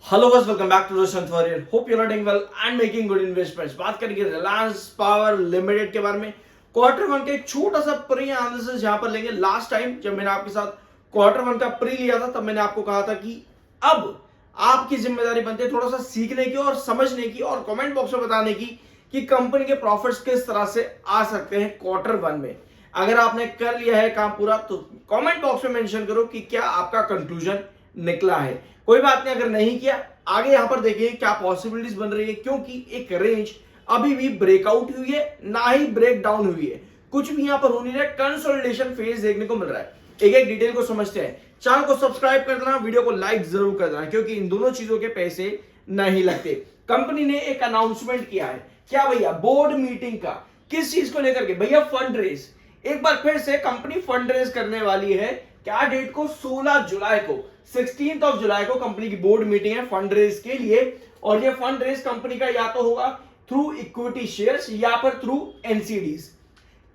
Hello guys, welcome back to Roshan फॉरियर। Hope you are doing well and making good investments. बात करेंगे Reliance power limited के बारे में। क्वार्टर वन का एक छोटा सा प्री एनालिसिस यहां पर लेंगे। लास्ट टाइम जब मैंने आपके साथ क्वार्टर वन का प्री लिया था तब मैंने आपको कहा था कि अब आपकी जिम्मेदारी बनती है थोड़ा सा सीखने की और समझने की और कमेंट बॉक्स में बताने की कि कंपनी के प्रॉफिट्स किस तरह से आ सकते हैं क्वार्टर वन में। अगर आपने कर लिया है काम पूरा तो कमेंट बॉक्स में मेंशन करो कि क्या आपका कंक्लूजन निकला है। कोई बात नहीं, अगर नहीं किया आगे यहां पर देखिए क्या पॉसिबिलिटीज बन रही है, क्योंकि एक रेंज अभी भी ब्रेकआउट हुई है ना ही ब्रेक डाउन हुई है। कुछ भी यहां पर हो नहीं रहा है, कंसोलिडेशन फेज देखने को मिल रहा है। एक एक डिटेल को समझते हैं। चैनल को सब्सक्राइब कर देना, वीडियो को लाइक जरूर कर देना, क्योंकि इन दोनों चीजों के पैसे नहीं लगते। कंपनी ने एक अनाउंसमेंट किया है। क्या भैया? बोर्ड मीटिंग का। किस चीज को लेकर के? भैया फंड रेज। एक बार फिर से कंपनी फंड रेज करने वाली है। क्या डेट को? 16 जुलाई को, 16 जुलाई को कंपनी की बोर्ड मीटिंग है फंड रेज के लिए। और ये फंड रेज कंपनी का या तो होगा थ्रू इक्विटी शेयर्स या फिर थ्रू एनसीडीज।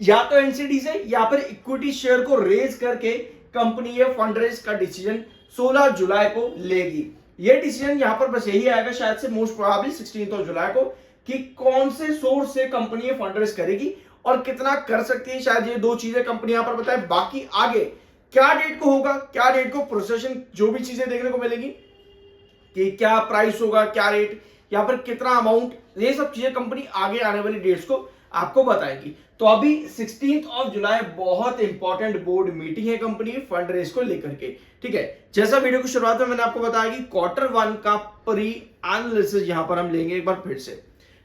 या तो एनसीडीज है या फिर इक्विटी शेयर को रेज करके कंपनी ये फंड रेज का डिसीजन 16 जुलाई को लेगी। ये डिसीजन यहां पर बस यही आएगा शायद से, मोस्ट प्रोबेबली 16 जुलाई को, कि कौन से सोर्स से कंपनी ये फंड रेज करेगी और कितना कर सकती है। शायद ये दो चीजें कंपनी यहां पर बताए। बाकी आगे क्या डेट को होगा, क्या डेट को प्रोसेशन, जो भी चीजें देखने को मिलेगी कि क्या प्राइस होगा, क्या रेट या फिर कितना अमाउंट, ये सब चीजें कंपनी आगे आने वाली डेट्स को आपको बताएगी। तो अभी 16 जुलाई बहुत इंपॉर्टेंट बोर्ड मीटिंग है कंपनी फंड रेज को लेकर के। ठीक है, जैसा वीडियो की शुरुआत में मैंने आपको बताया कि क्वार्टर वन का प्री एनालिसिस यहां पर हम लेंगे एक बार फिर से।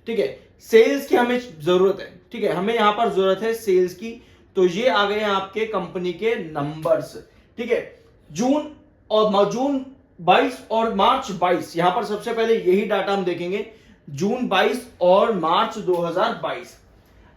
ठीक है, सेल्स की हमें जरूरत है। ठीक है, हमें यहां पर जरूरत है सेल्स की। तो ये आ गए आपके कंपनी के नंबर्स। ठीक है, जून 22 और मार्च 22, यहां पर सबसे पहले यही डाटा हम देखेंगे, जून 22 और मार्च 2022।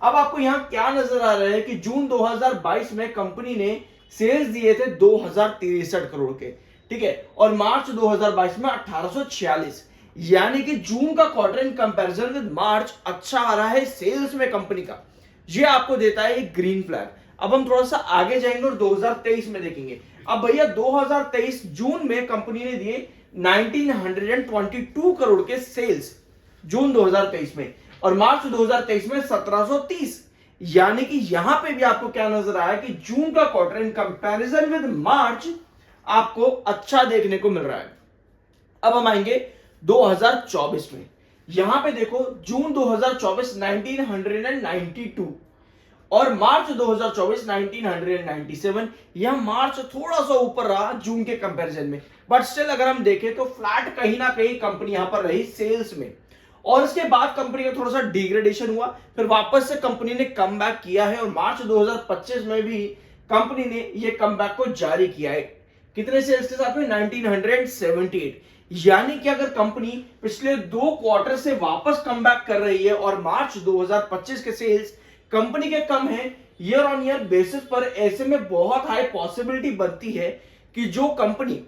अब आपको यहां क्या नजर आ रहा है कि जून 2022 में कंपनी ने सेल्स दिए थे 2063 करोड़ के। ठीक है, और मार्च 2022 में 1846। यानी कि जून का क्वार्टर इन कंपैरिजन विद मार्च अच्छा आ रहा है सेल्स में कंपनी का। ये आपको देता है एक ग्रीन फ्लैग। अब हम थोड़ा सा आगे जाएंगे और 2023 में देखेंगे। अब भैया 2023 जून में कंपनी ने दिए 1922 करोड़ के सेल्स जून 2023 में, और मार्च 2023 में 1730। यानी कि यहां पे भी आपको क्या नजर आया कि जून का क्वार्टर इन कंपैरिजन विद मार्च आपको अच्छा देखने को मिल रहा है। अब हम आएंगे 2024 में। यहां पे देखो, जून 2024 1992 और मार्च 2024 1997। यह मार्च थोड़ा सा ऊपर रहा जून के कंपैरिजन में, बट स्टिल अगर हम देखें तो फ्लैट कहीं ना कहीं कंपनी यहां पर रही सेल्स में। और इसके बाद कंपनी का थोड़ा सा डिग्रेडेशन हुआ, फिर वापस से कंपनी ने कम बैक किया है, और मार्च 2025 में भी कंपनी ने यह कम बैक को जारी किया है। कितने सेल्स के साथ में? 1978। यानी कि अगर कंपनी पिछले 2 क्वार्टर से वापस कम बैक कर रही है और मार्च 2025 के सेल्स कंपनी के कम है ईयर ऑन ईयर बेसिस पर, ऐसे में बहुत हाई पॉसिबिलिटी बनती है कि जो कंपनी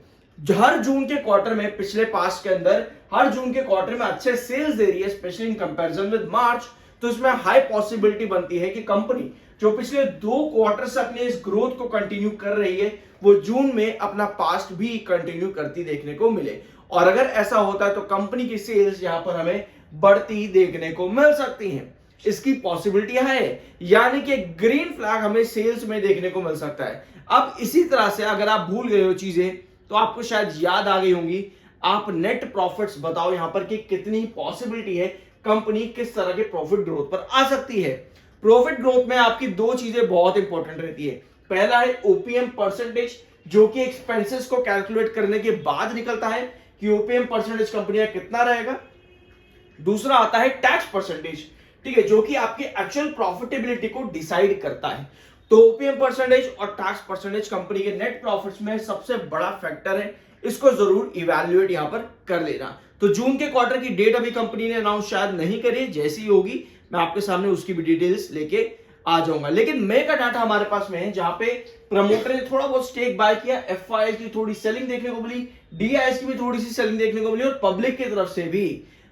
हर जून के क्वार्टर में, पिछले पास्ट के अंदर हर जून के क्वार्टर में अच्छे सेल्स दे रही है स्पेशली इन कंपैरिजन विद मार्च, तो इसमें हाई पॉसिबिलिटी बनती है कि कंपनी जो पिछले 2 क्वार्टर से अपने इस ग्रोथ को कंटिन्यू कर रही है वो जून में अपना पास्ट भी कंटिन्यू करती देखने को मिले। और अगर ऐसा होता है तो कंपनी की सेल्स यहां पर हमें बढ़ती देखने को मिल सकती हैं। इसकी पॉसिबिलिटी है, यानी कि ग्रीन फ्लैग हमें सेल्स में देखने को मिल सकता है। अब इसी तरह से अगर आप भूल गए हो चीजें तो आपको शायद याद आ गई होंगी। आप नेट प्रॉफिट्स बताओ यहां पर कि कितनी पॉसिबिलिटी है कंपनी किस तरह के प्रॉफिट ग्रोथ पर आ सकती है। प्रॉफिट ग्रोथ में आपकी 2 चीजें बहुत इंपॉर्टेंट रहती है। पहला है ओपीएम परसेंटेज, जो कि एक्सपेंसेस को कैलकुलेट करने के बाद निकलता है कि ओपीएम परसेंटेज कंपनी का कितना रहेगा। दूसरा आता है टैक्स परसेंटेज, ठीक है, जो कि आपकी एक्चुअल प्रॉफिटेबिलिटी को डिसाइड करता है। तो ओपीएम परसेंटेज और टैक्स परसेंटेज कंपनी के नेट प्रॉफिट्स में सबसे बड़ा फैक्टर है। इसको जरूर इवैल्यूएट यहां पर कर लेना। तो जून के क्वार्टर की डेट अभी कंपनी ने अनाउंस शायद नहीं करी, जैसी होगी मैं आपके सामने उसकी भी डिटेल्स लेके आ जाऊंगा। लेकिन मे का डाटा हमारे पास में है, जहां पे प्रमोटर ने थोड़ा बहुत स्टेक बाय किया, एफआईएल की थोड़ी सेलिंग देखने को मिली, डीआईएस की भी थोड़ी सी सेलिंग देखने को मिली और पब्लिक की तरफ से भी।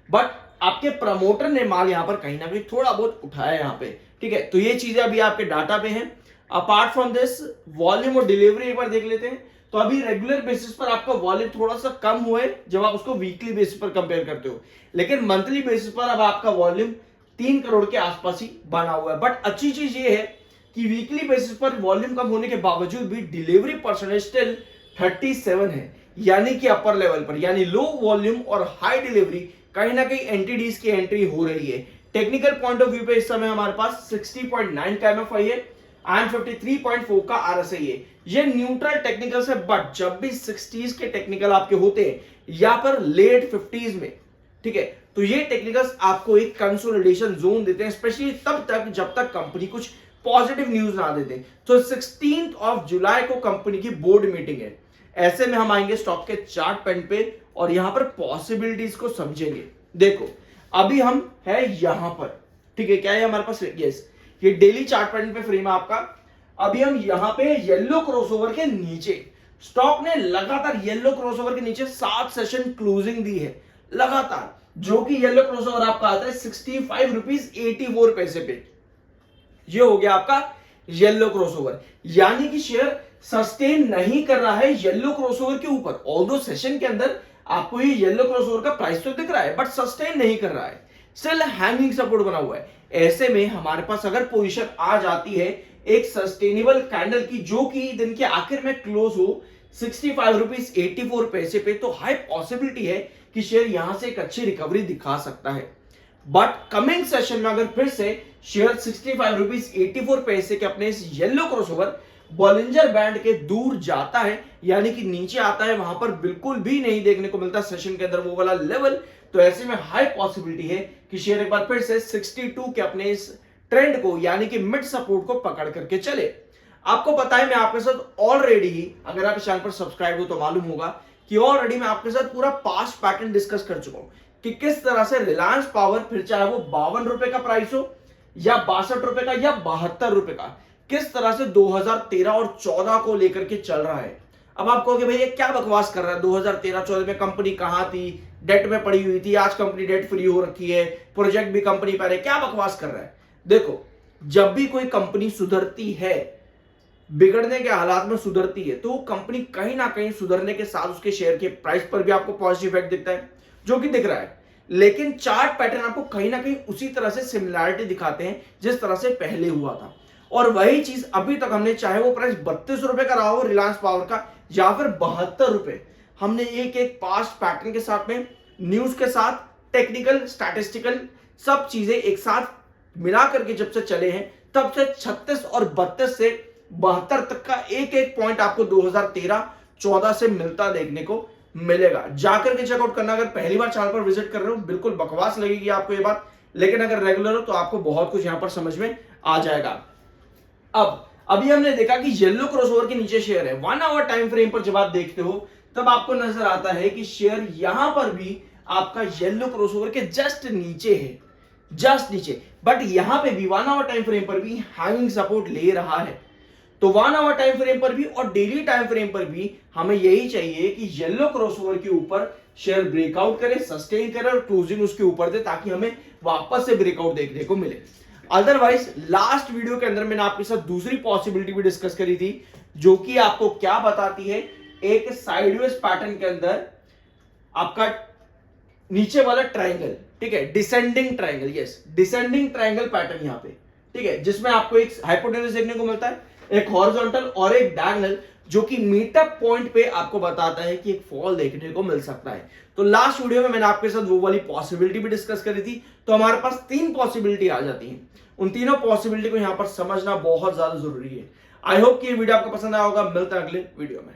बट आपके प्रमोटर ने माल यहां पर कहीं ना कहीं थोड़ा बहुत उठाया यहां पे। ठीक है, तो ये चीजें अभी आपके डाटा पे हैं। अपार्ट फ्रॉम दिस वॉल्यूम और डिलीवरी एक बार देख लेते हैं। तो अभी रेगुलर बेसिस पर आपका वॉल्यूम थोड़ा सा कम हुआ है जब आप उसको वीकली बेसिस पर कंपेयर करते हो, लेकिन मंथली बेसिस पर अब आपका वॉल्यूम 3 करोड़ के आसपास ही बना हुआ है। बट अच्छी चीज ये है कि वीकली बेसिस पर वॉल्यूम कम होने के बावजूद भी डिलीवरी परसेंटेज स्टिल 37 है, यानी कि अपर लेवल पर, यानी लो वॉल्यूम और हाई डिलीवरी कहीं ना कहीं एंटीडीज की एंट्री हो रही है। टेक्निकल पॉइंट ऑफ व्यू पे इस समय हमारे पास 60.9 का एमएफआई है एंड 53.4 का आरएसआई है। ये न्यूट्रल टेक्निकल से, बट जब भी 60s के टेक्निकल आपके होते हैं या पर लेट 50s में, ठीक है, तो ये टेक्निकल्स आपको एक कंसोलिडेशन जोन देते हैं, स्पेशली तब तक जब तक कंपनी कुछ पॉजिटिव न्यूज ना देते। तो 16 जुलाई को कंपनी की बोर्ड मीटिंग है। ऐसे में हम आएंगे स्टॉक के चार्ट पैटर्न पे और यहां पर पॉसिबिलिटीज को समझेंगे। देखो अभी हम है यहां पर, ठीक है, क्या है हमारे पास, यस, ये डेली चार्ट पैटर्न पे फ्रेम है आपका। अभी हम यहां पे येलो क्रॉसओवर के नीचे, स्टॉक ने लगातार येलो क्रॉसओवर के नीचे 7 सेशन क्लोजिंग दी है लगातार, जो कि येलो क्रॉसओवर आपका आता है 65 रुपीज 84 पैसे पे। ये हो गया आपका येलो क्रॉसओवर, यानी कि शेयर सस्टेन नहीं कर रहा है येलो क्रॉसओवर के ऊपर। ऑल्दो सेशन के अंदर आपको ये येलो क्रॉसओवर का प्राइस तो दिख रहा है, बट सस्टेन नहीं कर रहा है, स्टिल हैंगिंग सपोर्ट बना हुआ है। ऐसे में हमारे पास अगर पोजीशन आ जाती है एक सस्टेनेबल कैंडल की, जो कि दिन के आखिर में क्लोज हो 65 रुपीज 84 पैसे पे, तो हाई पॉसिबिलिटी है कि शेयर यहां से एक अच्छी रिकवरी दिखा सकता है। बट कमिंग सेशन में अगर फिर से शेयर 65 रुपीज 84 पैसे के अपने इस येलो क्रॉसओवर बॉलिंजर बैंड के दूर जाता है, यानी कि नीचे आता है, वहां पर बिल्कुल भी नहीं देखने को मिलता सेशन के अंदर वो वाला लेवल, तो ऐसे में हाई पॉसिबिलिटी है कि शेयर एक बार फिर से 62 के अपने इस ट्रेंड को, यानी कि मिड सपोर्ट को पकड़ करके चले। आपको पता है मैं आपके साथ ऑलरेडी, अगर आप इस चैनल पर सब्सक्राइब हो तो मालूम होगा कि ऑलरेडी मैं आपके साथ पूरा पास्ट पैटर्न डिस्कस कर चुका हूं कि किस तरह से रिलायंस पावर, फिर चाहे वो 52 रुपए का प्राइस हो या 62 रुपए का या 72 रुपए का, किस तरह से 2013 और 14 को लेकर के चल रहा है। अब आप कहोगे भाई ये क्या बकवास कर रहा है, 2013-14 में कंपनी कहां थी, डेट में पड़ी हुई थी, आज कंपनी डेट फ्री हो रखी है, प्रोजेक्ट भी कंपनी पर है, क्या बकवास कर रहा है। देखो जब भी कोई कंपनी सुधरती है, बिगड़ने के हालात में सुधरती है, तो कंपनी कहीं ना कहीं सुधरने के साथ उसके शेयर के प्राइस पर भी आपको पॉजिटिव इफेक्ट दिखता है, जो कि दिख रहा है। लेकिन चार्ट पैटर्न आपको कहीं ना कहीं उसी तरह से सिमिलैरिटी दिखाते हैं जिस तरह से पहले हुआ था, और वही चीज अभी तक हमने, चाहे वो प्राइस 32 रुपए का रहा हो रिलायंस पावर का या फिर 72 रुपए, हमने एक एक पास्ट पैटर्न के साथ में, न्यूज के साथ, टेक्निकल, स्टैटिस्टिकल सब चीजें एक साथ मिला करके जब से चले हैं, तब से 36 और 32 से 72 तक का एक एक पॉइंट आपको 2013-14 से मिलता देखने को मिलेगा। जाकर के चेकआउट करना। अगर पहली बार चैनल पर विजिट कर रहे हो, बिल्कुल बकवास लगेगी आपको ये बात, लेकिन अगर रेगुलर हो तो आपको बहुत कुछ यहां पर समझ में आ जाएगा। अब अभी हमने देखा कि येलो क्रॉसओवर के नीचे शेयर है। 1 आवर टाइम फ्रेम पर जब आप देखते हो तब आपको नजर आता है कि शेयर यहां पर भी आपका येलो क्रॉसओवर के जस्ट नीचे है, जस्ट नीचे, बट यहां पे भी 1 आवर टाइम फ्रेम पर भी हैंगिंग सपोर्ट ले रहा है। तो 1 आवर टाइम फ्रेम पर भी और डेली टाइम फ्रेम पर भी हमें यही चाहिए कि येलो क्रॉसओवर के ऊपर शेयर ब्रेकआउट करे, सस्टेन करे और क्लोजिंग उसके ऊपर दे, ताकि हमें वापस से ब्रेकआउट देखने को मिले। अदरवाइज लास्ट वीडियो के अंदर मैंने आपके साथ दूसरी पॉसिबिलिटी भी डिस्कस करी थी, जो कि आपको क्या बताती है, एक साइडवेज पैटर्न के अंदर आपका नीचे वाला ट्रायंगल, ठीक है, descending triangle, yes, descending triangle pattern यहां पे, ठीक है, जिसमें आपको एक हाइपोटेन्यूज देखने को मिलता है, एक हॉरिजॉन्टल और एक डायगोनल, जो कि मीटअप पॉइंट पे आपको बताता है कि एक फॉल देखने को मिल सकता है। तो लास्ट वीडियो में मैंने आपके साथ वो वाली पॉसिबिलिटी भी डिस्कस करी थी। तो हमारे पास 3 पॉसिबिलिटी आ जाती हैं, उन तीनों पॉसिबिलिटी को यहां पर समझना बहुत ज्यादा जरूरी है। आई होप कि ये वीडियो आपको पसंद आया होगा। मिलता है अगले वीडियो में।